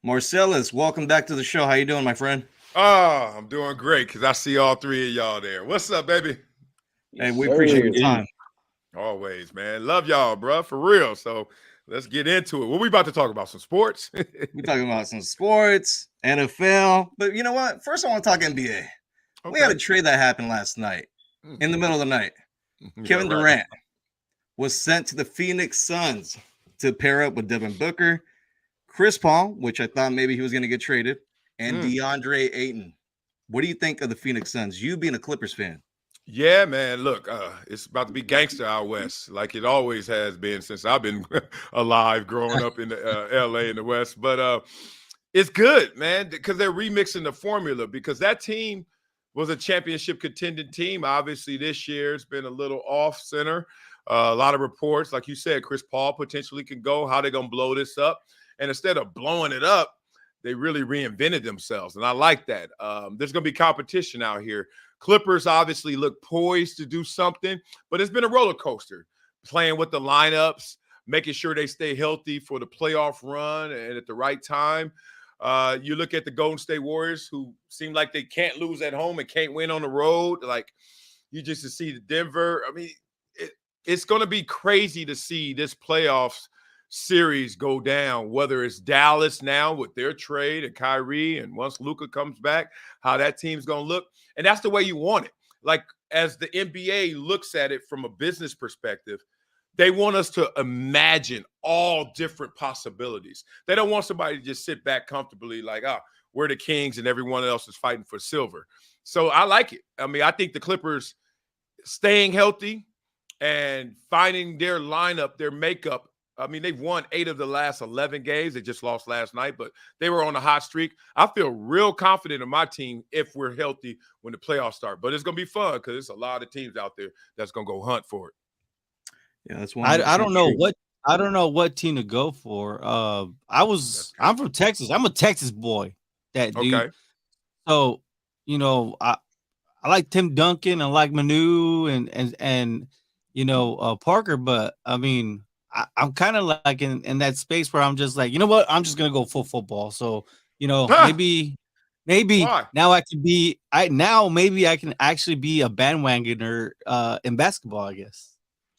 Marcellus, welcome back to the show. How you doing, my friend? Oh, I'm doing great because I see all three of y'all there. What's up, baby? Hey, Yes, we appreciate sir. your time. Always, man. Love y'all, bro, for real. So let's get into it. What we about to talk about? Some sports? We're talking about some sports, NFL, but you know what? First, I want to talk NBA. We had Okay. a trade that happened last night in the middle of the night. Yeah, Kevin right. Durant was sent to the Phoenix Suns to pair up with Devin Booker, Chris Paul, which I thought maybe he was going to get traded, and Mm. DeAndre Ayton. What do you think of the Phoenix Suns? You being a Clippers fan. Yeah, man. Look, it's about to be gangster out west, like it always has been since I've been alive, growing up in the L.A. in the West. But it's good, man, because they're remixing the formula. Because that team was a championship contending team. Obviously, this year it's been a little off center. A lot of reports, like you said, Chris Paul potentially can go. How they gonna blow this up? And instead of blowing it up, they really reinvented themselves, and I like that. There's gonna be competition out here. Clippers obviously look poised to do something, but it's been a roller coaster playing with the lineups, making sure they stay healthy for the playoff run and at the right time. You look at the Golden State Warriors, who seem like they can't lose at home and can't win on the road. Like you just to see the Denver. I mean, it's going to be crazy to see this playoffs series go down, whether it's Dallas now with their trade and Kyrie, and once Luka comes back, how that team's going to look. And that's the way you want it. Like, as the NBA looks at it from a business perspective, they want us to imagine all different possibilities. They don't want somebody to just sit back comfortably like, we're the Kings and everyone else is fighting for silver. So I like it. I mean, I think the Clippers staying healthy and finding their lineup, their makeup. I mean, they've won 8 of the last 11 games. They just lost last night, but they were on a hot streak. I feel real confident in my team if we're healthy when the playoffs start. But it's going to be fun because there's a lot of teams out there that's going to go hunt for it. Yeah, that's I 100% don't know true. what team to go for. I'm from Texas. I'm a Texas boy. That dude. Okay. So I like Tim Duncan. I like Manu and Parker. But I mean, I'm kind of like in that space where I'm just like, you know what? I'm just gonna go full football. So maybe Why? now maybe I can actually be a bandwagoner in basketball. I guess.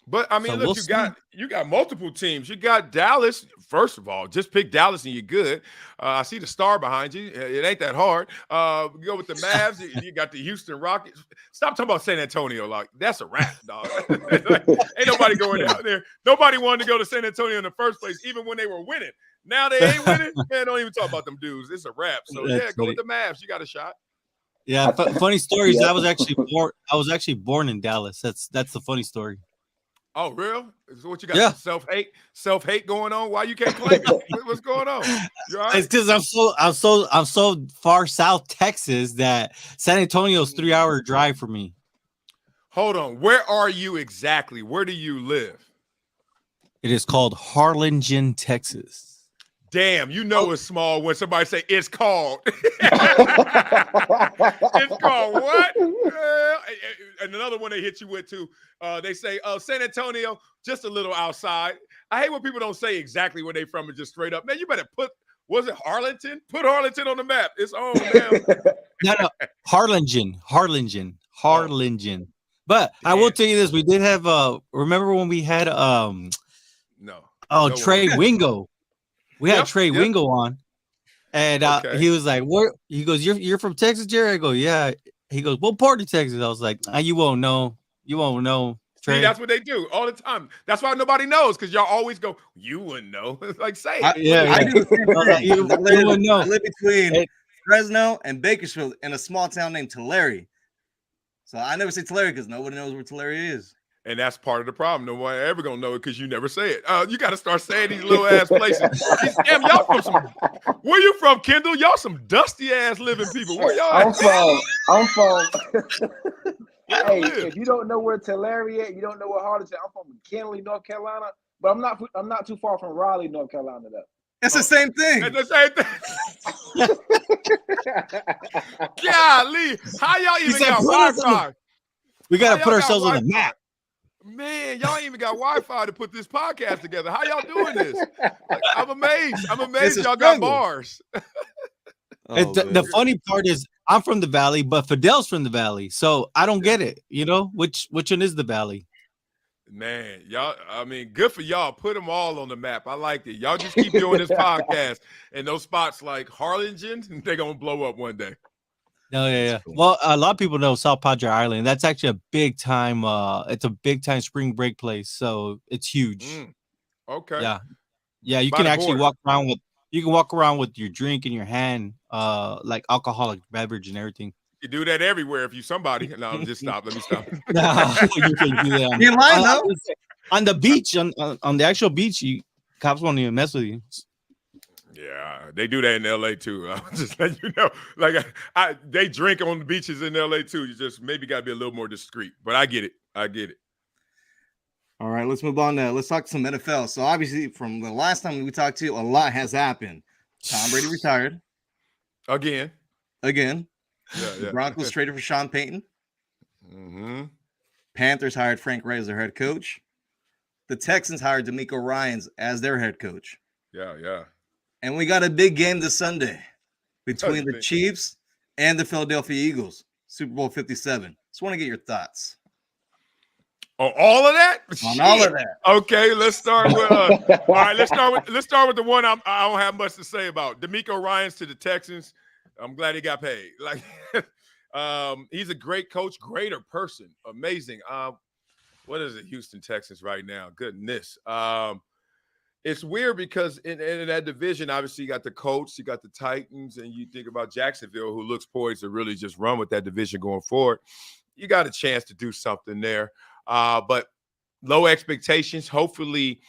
But I mean, So look, we'll you got multiple teams. You got Dallas. First of all, just pick Dallas and you're good. I see the star behind you. It ain't that hard. You go with the Mavs. You got the Houston Rockets. Stop talking about San Antonio. Like that's a wrap, dog. Like, ain't nobody going out there. Nobody wanted to go to San Antonio in the first place, even when they were winning. Now they ain't winning. Man, don't even talk about them dudes. It's a wrap. So yeah, go with the Mavs. You got a shot. Yeah, funny stories. Yeah. I was actually born in Dallas. That's the funny story. Oh, real? So what you got? Yeah. Some self-hate going on? Why you can't claim it? What's going on? You all right? It's because I'm so far south Texas that San Antonio's 3-hour drive for me. Hold on. Where are you exactly? Where do you live? It is called Harlingen, Texas. Damn, you know it's small when somebody say it's called. It's called what? And another one they hit you with too. They say, San Antonio, just a little outside. I hate when people don't say exactly where they from and just straight up. Man, you better was it Harlingen? Put Harlingen on the map. It's on now. No, Harlingen. But I will tell you this: we did have remember when we had Trey Wingo. We had Trey Wingo on, and he was like, "Where?" He goes, "You're from Texas, Jerry?" I go, "Yeah." He goes, "What part of Texas?" I was like, "You won't know. You won't know." Trey. See, that's what they do all the time. That's why nobody knows because y'all always go, "You wouldn't know." Like, say it. I do the same thing. You wouldn't know. I live between Fresno and Bakersfield in a small town named Tulare. So I never say Tulare because nobody knows where Tulare is. And that's part of the problem. Nobody ever gonna know it because you never say it. You got to start saying these little ass places. Damn, y'all from where you from, Kendall? Y'all some dusty ass living people. Where y'all I'm at? from. Hey, if you don't know where Tulare is, you don't know where Harlingen. I'm from McKinley, North Carolina, but I'm not too far from Raleigh, North Carolina, though. It's the same thing. It's the same thing. Golly, how y'all even got Wi-Fi? We got to put ourselves on the map. Man, y'all ain't even got Wi-Fi to put this podcast together. How y'all doing this? Like, I'm amazed. I'm amazed a y'all got struggle. bars. Oh, The man. funny part is I'm from the Valley, but Fidel's from the Valley, so I don't get it. You know, which one is the Valley? Man, y'all, I mean, good for y'all. Put them all on the map. I liked it. Y'all just keep doing this podcast, and those spots like Harlingen, they're going to blow up one day. No, yeah. cool. Well, a lot of people know South Padre Island. That's actually a big time. It's a big time spring break place, so it's huge. Okay. Yeah. You By can the actually border. walk around with your drink in your hand, like alcoholic beverage and everything. You do that everywhere if you somebody. No, just stop. Let me stop. No, you can do that. You lying though? On the beach, on the actual beach, cops won't even mess with you. Yeah, they do that in LA too. I'll just let you know. Like they drink on the beaches in LA too. You just maybe got to be a little more discreet. But I get it. All right, let's move on now. Let's talk some NFL. So obviously, from the last time we talked to you, a lot has happened. Tom Brady retired Again. The Yeah. Broncos traded for Sean Payton. Mm-hmm. Panthers hired Frank Reich as their head coach. The Texans hired D'Amico Ryans as their head coach. Yeah. And we got a big game this Sunday between the think? Chiefs and the Philadelphia Eagles. Super Bowl 57. Just want to get your thoughts Oh, all of that? on all of that. Okay, let's start with. All right, let's start with the one I don't have much to say about. D'Amico Ryans to the Texans. I'm glad he got paid. Like, he's a great coach, greater person, amazing. What is it, Houston Texans right now? Goodness. It's weird because in that division, obviously you got the Colts, you got the Titans, and you think about Jacksonville, who looks poised to really just run with that division going forward. You got a chance to do something there. But low expectations. Hopefully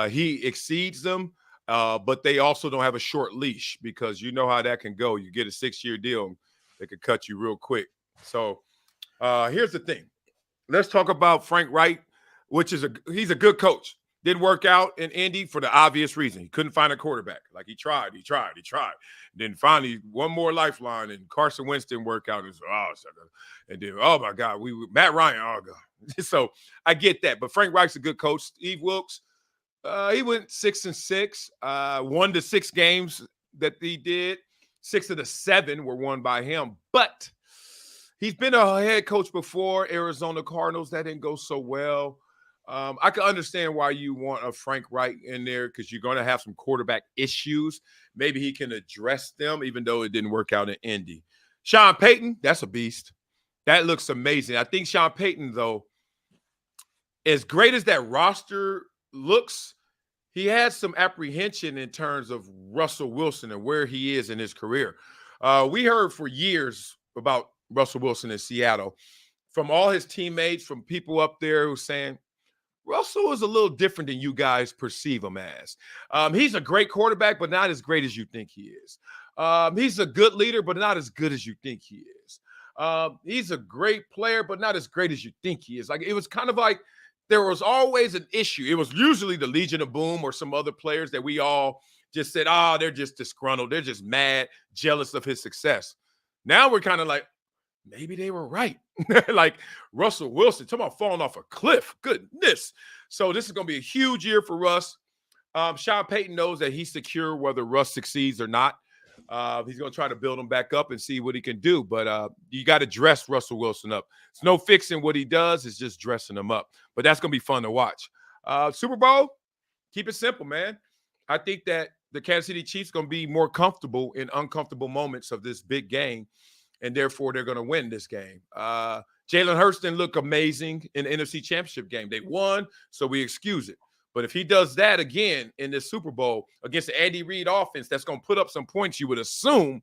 he exceeds them, but they also don't have a short leash because you know how that can go. You get a 6-year deal, they could cut you real quick. So here's the thing. Let's talk about Frank Reich, he's a good coach. Didn't work out in Indy for the obvious reason. He couldn't find a quarterback. Like he tried. Then finally, one more lifeline, and Carson Wentz didn't work out. And then, oh my God, Matt Ryan. Oh God. So I get that. But Frank Reich's a good coach. Steve Wilkes, he went 6-6, 1 to 6 games that he did. 6 of the 7 were won by him. But he's been a head coach before, Arizona Cardinals. That didn't go so well. I can understand why you want a Frank Reich in there because you're going to have some quarterback issues. Maybe he can address them, even though it didn't work out in Indy. Sean Payton, that's a beast. That looks amazing. I think Sean Payton, though, as great as that roster looks, he has some apprehension in terms of Russell Wilson and where he is in his career. We heard for years about Russell Wilson in Seattle from all his teammates, from people up there who were saying, Russell is a little different than you guys perceive him as. He's a great quarterback, but not as great as you think he is. He's a good leader, but not as good as you think he is. He's a great player, but not as great as you think he is. Like it was kind of like there was always an issue. It was usually the Legion of Boom or some other players that we all just said, they're just disgruntled. They're just mad, jealous of his success. Now we're kind of like, maybe they were right. Like Russell Wilson, talking about falling off a cliff. Goodness. So this is going to be a huge year for Russ. Sean Payton knows that he's secure whether Russ succeeds or not. He's going to try to build him back up and see what he can do. But you got to dress Russell Wilson up. It's no fixing what he does. It's just dressing him up. But that's going to be fun to watch. Super Bowl, keep it simple, man. I think that the Kansas City Chiefs going to be more comfortable in uncomfortable moments of this big game. And therefore, they're going to win this game. Jalen Hurts didn't look amazing in the NFC Championship game. They won, so we excuse it. But if he does that again in this Super Bowl against the Andy Reid offense, that's going to put up some points you would assume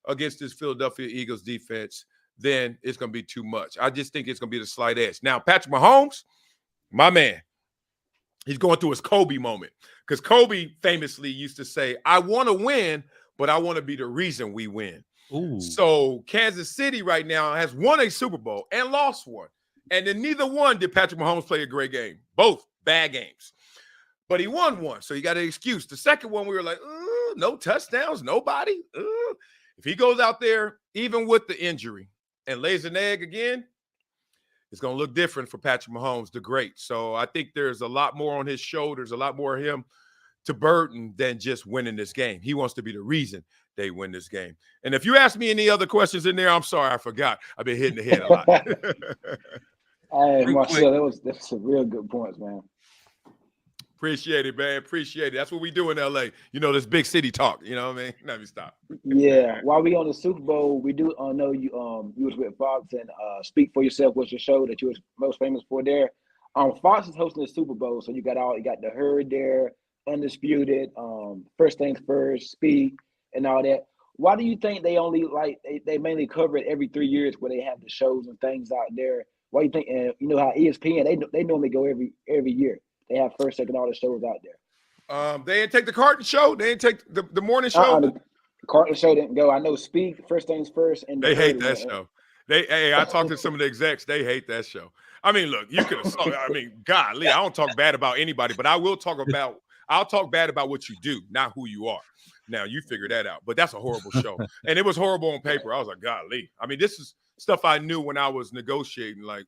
against this Philadelphia Eagles defense, then it's going to be too much. I just think it's going to be the slight edge. Now, Patrick Mahomes, my man, he's going through his Kobe moment because Kobe famously used to say, I want to win, but I want to be the reason we win. Ooh. So Kansas City right now has won a Super Bowl and lost one. And in neither one did Patrick Mahomes play a great game. Both bad games. But he won one, so he got an excuse. The second one, we were like, no touchdowns, nobody. If he goes out there, even with the injury, and lays an egg again, It's going to look different for Patrick Mahomes, the great. So I think there's a lot more on his shoulders, a lot more of him to burden than just winning this game. He wants to be the reason they win this game. And if you ask me any other questions in there, I'm sorry, I forgot. I've been hitting the head a lot. Hey, Real Marcel, that's some real good points, man. Appreciate it, man. Appreciate it. That's what we do in LA. You know, this big city talk. You know what I mean? Let me stop. Yeah. While we on the Super Bowl, we do know you you was with Fox and Speak for Yourself was your show that you was most famous for there. Fox is hosting the Super Bowl, so you got the Herd there, Undisputed, First Things First, Speak, and all that. Why do you think they only they mainly cover it every 3 years where they have the shows and things out there? Why do you think? And you know how ESPN they normally go every year. They have First, Second, all the shows out there. They didn't take the Carton show. They didn't take the morning show. The Carton show didn't go. I know Speak, First Things First, and they hate that show. I talked to some of the execs. They hate that show. I mean, look, you could have. I mean, golly, I don't talk bad about anybody, but I'll talk bad about what you do, not who you are. Now you figure that out. But that's a horrible show, and it was horrible on paper. I was like, golly. I mean, this is stuff I knew when I was negotiating. Like,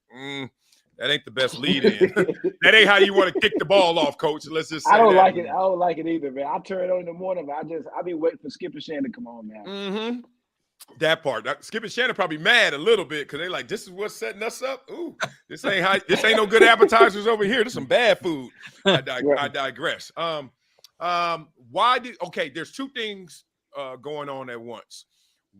that ain't the best lead in. That ain't how you want to kick the ball off, coach. Let's just say I don't that. like it. I don't like it either, man. I turn it on in the morning, but I be waiting for Skip and Shannon to come on, man. Mm-hmm. That part. Skip and Shannon probably mad a little bit because they like, this is what's setting us up. Ooh, this ain't no good appetizers over here. This is some bad food. I digress. There's two things going on at once.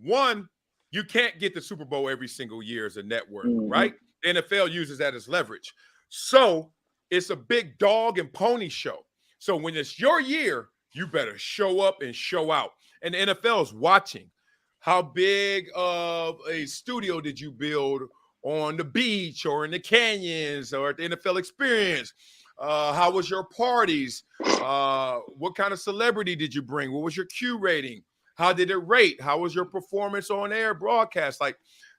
One, you can't get the Super Bowl every single year as a network, right? The NFL uses that as leverage. So it's a big dog and pony show. So when it's your year, you better show up and show out. And the NFL is watching. How big of a studio did you build on the beach or in the canyons or at the NFL Experience? How was your parties? What kind of celebrity did you bring? What was your Q rating? How did it rate? How was your performance on air broadcast? Like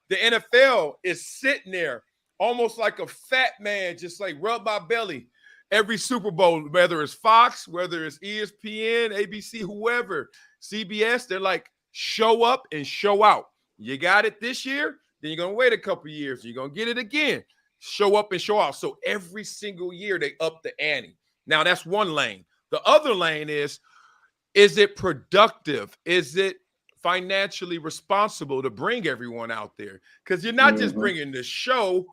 the NFL is sitting there almost like a fat man, just like rub my belly every Super Bowl, whether it's Fox, whether it's ESPN, ABC, whoever, CBS, they're like, show up and show out. You got it this year, then you're going to wait a couple of years. You're going to get it again. Show up and show out. So every single year they up the ante. Now that's one lane. The other lane is it productive? Is it financially responsible to bring everyone out there? Because you're not just bringing the show.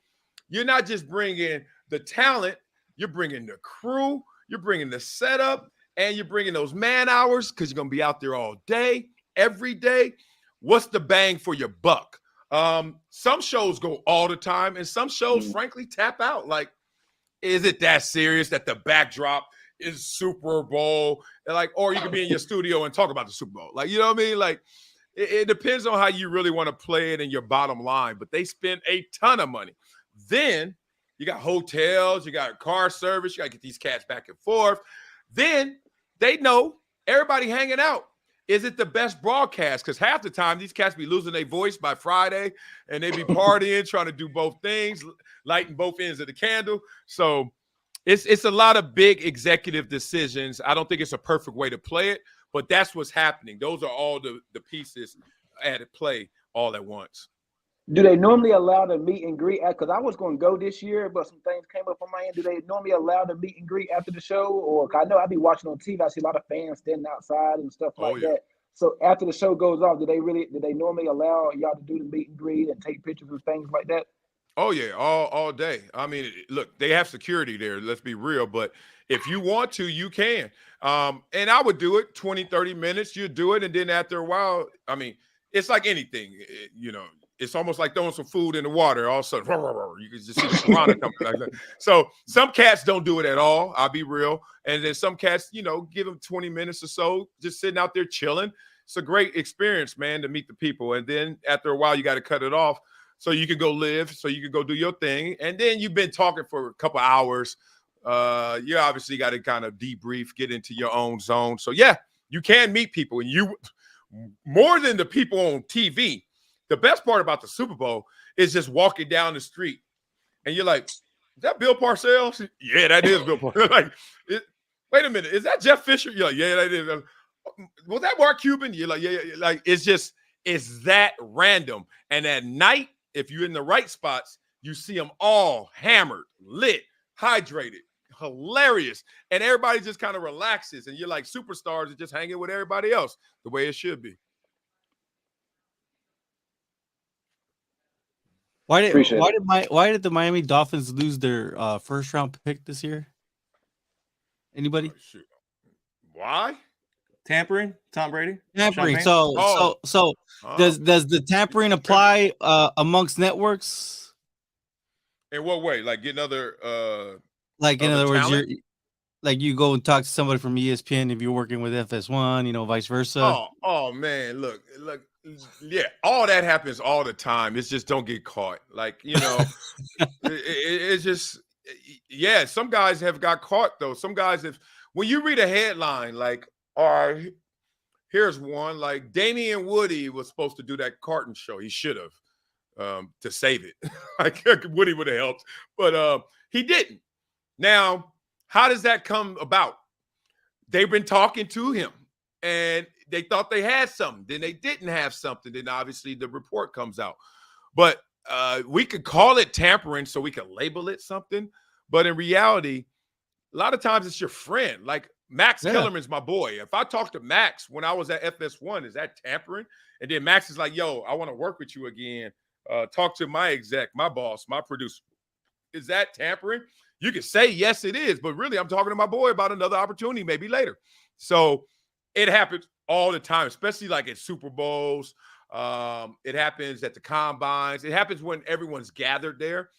You're not just bringing the talent. You're bringing the crew. You're bringing the setup. And you're bringing those man hours because you're going to be out there all day, every day. What's the bang for your buck? Some shows go all the time, and some shows, frankly, tap out. Like, is it that serious that the backdrop is Super Bowl? Like, or you can be in your studio and talk about the Super Bowl. Like, you know what I mean? Like, it depends on how you really want to play it in your bottom line. But they spend a ton of money. Then you got hotels, you got car service, you got to get these cats back and forth. Then they know everybody hanging out. Is it the best broadcast? Because half the time these cats be losing their voice by Friday and they be partying, trying to do both things, lighting both ends of the candle. So it's a lot of big executive decisions. I don't think it's a perfect way to play it, but that's what's happening. Those are all the pieces at play all at once. Do they normally allow the meet and greet? Because I was going to go this year, but some things came up on my end. Do they normally allow the meet and greet after the show? Or I know I be watching on TV. I see a lot of fans standing outside and stuff like that. So after the show goes off, do they normally allow y'all to do the meet and greet and take pictures and things like that? Oh, yeah, all day. I mean, look, they have security there. Let's be real. But if you want to, you can. And I would do it 20, 30 minutes. You do it. And then after a while, I mean, it's like anything, you know. It's almost like throwing some food in the water. All of a sudden, you can just see the piranha coming like that. So some cats don't do it at all. I'll be real. And then some cats, you know, give them 20 minutes or so, just sitting out there chilling. It's a great experience, man, to meet the people. And then after a while, you got to cut it off so you can go live, so you can go do your thing. And then you've been talking for a couple hours. You obviously got to kind of debrief, get into your own zone. So, yeah, you can meet people. And you, more than the people on TV, the best part about the Super Bowl is just walking down the street and you're like, is that Bill Parcells? Yeah, that is Bill Parcells. Like, wait a minute, is that Jeff Fisher? You're like, yeah, that is. Was that Mark Cuban? You're like, yeah. Like, it's that random. And at night, if you're in the right spots, you see them all hammered, lit, hydrated, hilarious, and everybody just kind of relaxes, and you're like superstars are just hanging with everybody else the way it should be. Why Appreciate it. did the Miami Dolphins lose their first round pick this year? Anybody? Oh, shoot. Why? Tampering, Tom Brady. Tampering. Champagne? So does the tampering apply amongst networks? In what way? Like getting other Like in other other words, talent? you go and talk to somebody from ESPN if you're working with FS1, vice versa. Oh man, look, yeah, all that happens all the time. It's just don't get caught. Like, it's just, yeah, some guys have got caught though. Some guys have, when you read a headline, like, all right, here's one, like Damian Woody was supposed to do that Carton show. He should have to save it. Like Woody would have helped, but he didn't. Now, how does that come about? They've been talking to him and they thought they had something. Then they didn't have something. Then obviously the report comes out. But we could call it tampering so we can label it something. But in reality, a lot of times it's your friend. Like Max Kellerman's my boy. If I talk to Max when I was at FS1, is that tampering? And then Max is like, yo, I want to work with you again. Talk to my exec, my boss, my producer. Is that tampering? You can say, yes, it is. But really, I'm talking to my boy about another opportunity maybe later. So it happens all the time, especially like at Super Bowls. It happens at the combines. It happens when everyone's gathered there.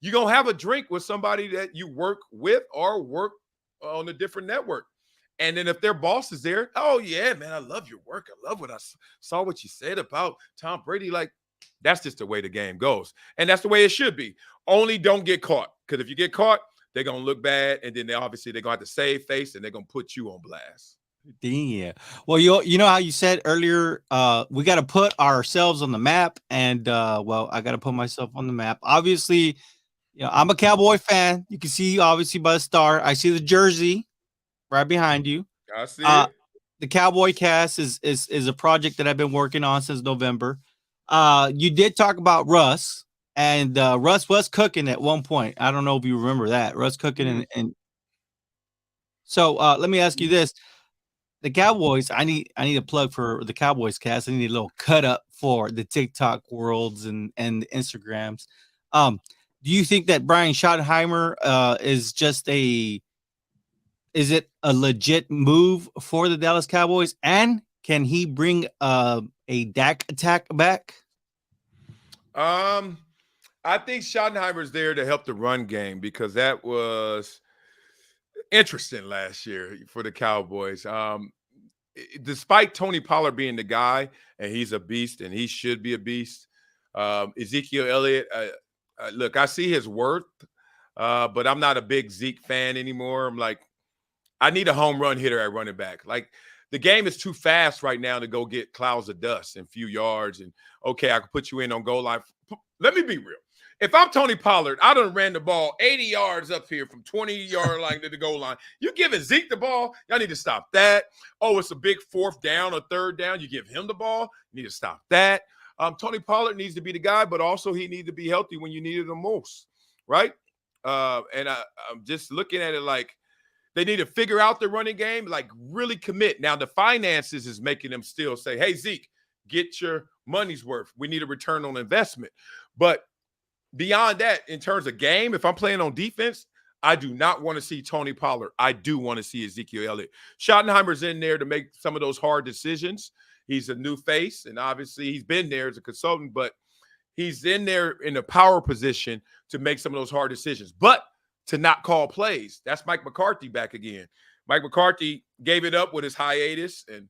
You're going to have a drink with somebody that you work with or work on a different network. And then if their boss is there, oh, yeah, man, I love your work. I love what I saw what you said about Tom Brady. Like, that's just the way the game goes. And that's the way it should be. Only don't get caught. Because if you get caught, they're going to look bad. And then they're going to have to save face and they're going to put you on blast. Yeah. Well, you know how you said earlier, we got to put ourselves on the map. And, I got to put myself on the map. Obviously, I'm a Cowboy fan. You can see, obviously, by the star. I see the jersey right behind you. I see it. The Cowboy Cast is a project that I've been working on since November. You did talk about Russ, and Russ was cooking at one point. I don't know if you remember that. Russ cooking, and so let me ask you this. The Cowboys, I need a plug for the Cowboys Cast. I need a little cut up for the TikTok worlds and the Instagrams. Do you think that Brian Schottenheimer is it a legit move for the Dallas Cowboys? And can he bring a Dak attack back? I think Schottenheimer's there to help the run game because that was interesting last year for the Cowboys. Despite Tony Pollard being the guy, and he's a beast, and he should be a beast, Ezekiel Elliott, look, I see his worth, but I'm not a big Zeke fan anymore. I'm like, I need a home run hitter at running back. Like, the game is too fast right now to go get clouds of dust and few yards. And, okay, I can put you in on goal line. Let me be real. If I'm Tony Pollard, I done ran the ball 80 yards up here from 20-yard line to the goal line. You giving Zeke the ball, y'all need to stop that. Oh, it's a big fourth down or third down. You give him the ball, you need to stop that. Tony Pollard needs to be the guy, but also he needs to be healthy when you need it the most, right? And I'm just looking at it like they need to figure out the running game, like really commit. Now, the finances is making them still say, hey, Zeke, get your money's worth. We need a return on investment. But beyond that, in terms of game, if I'm playing on defense, I do not want to see Tony Pollard. I do want to see Ezekiel Elliott. Schottenheimer's in there to make some of those hard decisions. He's a new face, and obviously he's been there as a consultant, but he's in there in a power position to make some of those hard decisions. But to not call plays, that's Mike McCarthy back again. Mike McCarthy gave it up with his hiatus, and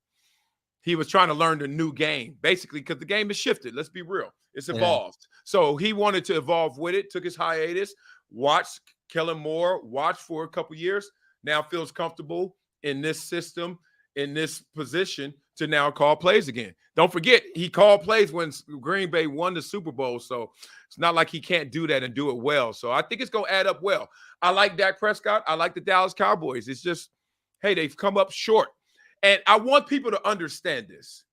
he was trying to learn the new game, basically, because the game has shifted. Let's be real. It's evolved. Yeah. So he wanted to evolve with it, took his hiatus, watched Kellen Moore, watched for a couple years, now feels comfortable in this system, in this position to now call plays again. Don't forget, he called plays when Green Bay won the Super Bowl, so it's not like he can't do that and do it well. So I think it's going to add up well. I like Dak Prescott. I like the Dallas Cowboys. It's just, hey, they've come up short. And I want people to understand this.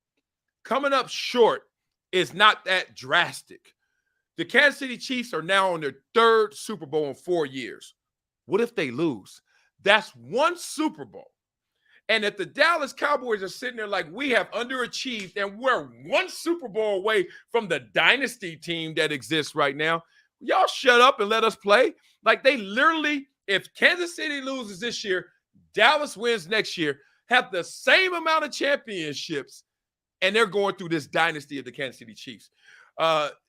Coming up short is not that drastic. The Kansas City Chiefs are now on their 3rd Super Bowl in 4 years. What if they lose? That's 1 Super Bowl. And if the Dallas Cowboys are sitting there like we have underachieved and we're 1 Super Bowl away from the dynasty team that exists right now, y'all shut up and let us play. Like they literally, if Kansas City loses this year, Dallas wins next year, have the same amount of championships, and they're going through this dynasty of the Kansas City Chiefs.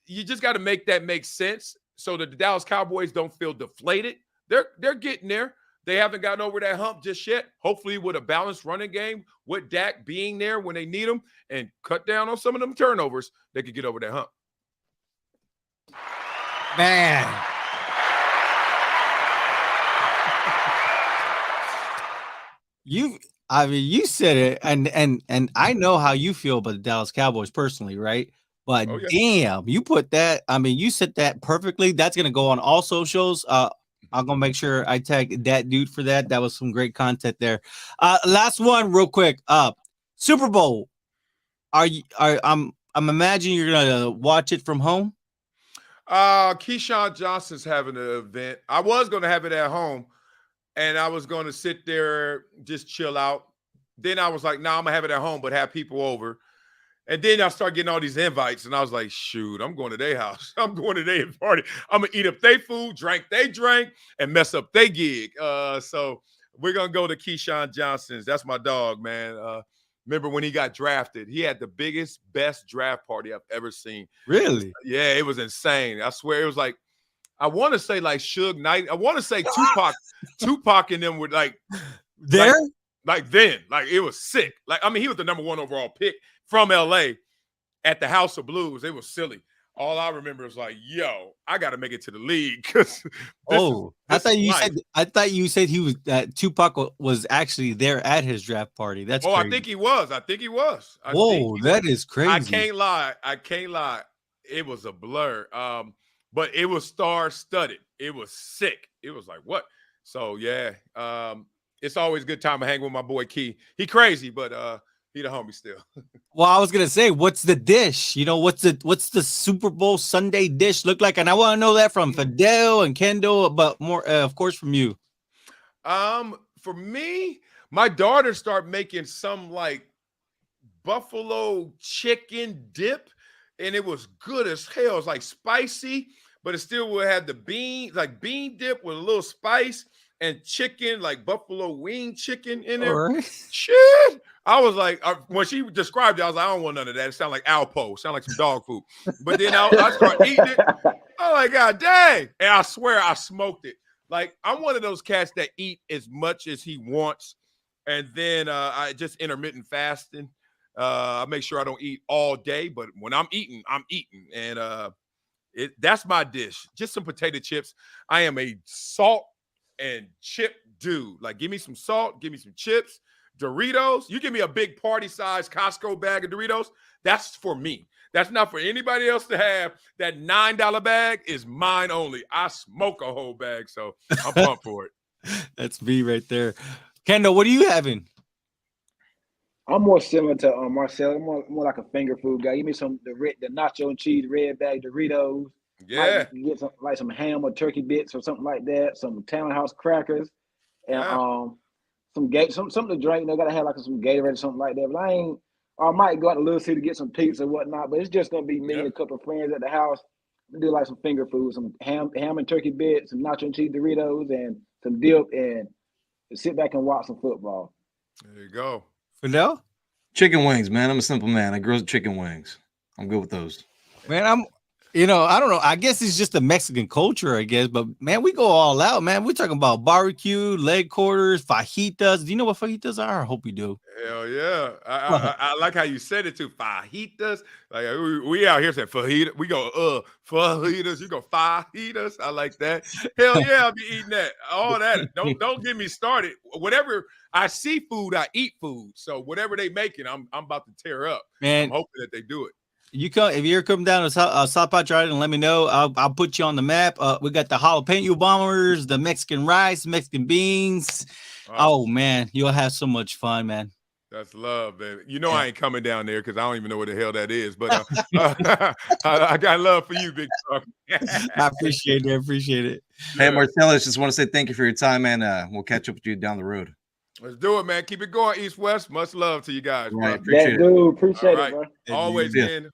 You just got to make that make sense so that the Dallas Cowboys don't feel deflated. They're getting there. They haven't gotten over that hump just yet. Hopefully with a balanced running game, with Dak being there when they need him and cut down on some of them turnovers, they could get over that hump. Man. You said it, and I know how you feel about the Dallas Cowboys personally, right? But damn, you put that. I mean, you said that perfectly. That's gonna go on all socials. I'm gonna make sure I tag that dude for that. That was some great content there. Last one, real quick. Super Bowl. I'm imagining you're gonna watch it from home. Keyshawn Johnson's having an event. I was gonna have it at home, and I was gonna sit there, just chill out. Then I was like, nah, I'm gonna have it at home, but have people over. And then I start getting all these invites, and I was like, shoot, I'm going to their house. I'm going to their party. I'm going to eat up their food, drink they drink, and mess up their gig. So we're going to go to Keyshawn Johnson's. That's my dog, man. Remember when he got drafted? He had the biggest, best draft party I've ever seen. Really? Yeah, it was insane. I swear it was like, I want to say like Suge Knight. I want to say Tupac and them were like there? Like then. Like it was sick. Like, I mean, he was the number 1 overall pick from LA at the House of Blues. It was silly. All I remember is like, yo, I got to make it to the league. I thought you said he was Tupac was actually there at his draft party. That's crazy. I think he was. That is crazy. I can't lie. It was a blur. But it was star-studded. It was sick. It was like, what? So yeah. It's always a good time to hang with my boy Key. He crazy, but he the homie still. Well, I was gonna say, what's the dish? You know, what's the Super Bowl Sunday dish look like? And I want to know that from Fidel and Kendall, but more, of course, from you. For me, my daughter started making some like buffalo chicken dip, and it was good as hell. It was like spicy, but it still would have the bean dip with a little spice. And chicken, like buffalo wing chicken in there. Right. Shit. I was like, when she described it, I was like, I don't want none of that. It sounded like Alpo. Sound like some dog food. But then I started eating it. Oh my God, dang. And I swear I smoked it. Like, I'm one of those cats that eat as much as he wants. And then I just intermittent fasting. I make sure I don't eat all day. But when I'm eating, I'm eating. And that's my dish. Just some potato chips. I am a salt and chip dude. Like, give me some salt, give me some chips, Doritos. You give me a big party size Costco bag of Doritos. That's for me. That's not for anybody else to have. That $9 bag is mine only. I smoke a whole bag, so I'm pumped for it. That's me right there. Kendall, what are you having? I'm more similar to Marcel. I'm more like a finger food guy. Give me the nacho and cheese red bag Doritos. Yeah, get some ham or turkey bits or something like that. Some Townhouse crackers and something to drink. They gotta have like some Gatorade or something like that. But I might go out to Little City to get some pizza and whatnot. But it's just gonna be me and a couple of friends at the house. We do like some finger food, some ham and turkey bits, some nacho and cheese Doritos, and some dip, and sit back and watch some football. There you go. Fidel? Chicken wings, man. I'm a simple man. I grew up chicken wings. I'm good with those. Man, I don't know. I guess it's just the Mexican culture, I guess. But, man, we go all out, man. We're talking about barbecue, leg quarters, fajitas. Do you know what fajitas are? I hope you do. Hell yeah. I like how you said it, too. Fajitas. Like, we out here saying fajita. We go, fajitas. You go, fajitas. I like that. Hell yeah, I'll be eating that. All that. Don't get me started. Whatever I see food, I eat food. So whatever they making, I'm about to tear up. Man, I'm hoping that they do it. If you ever come down to South Padre Island, let me know. I'll put you on the map. We got the jalapeno bombers, the Mexican rice, Mexican beans. Wow. Oh man, you'll have so much fun, man. That's love, baby. You know I ain't coming down there because I don't even know what the hell that is. But I got love for you, big dog. I appreciate it. I appreciate it. Hey, Marcellus, just want to say thank you for your time, man. We'll catch up with you down the road. Let's do it, man. Keep it going, East West. Much love to you guys, bro. Right, appreciate it. Dude, appreciate All it, right. bro. Always, Yeah. man.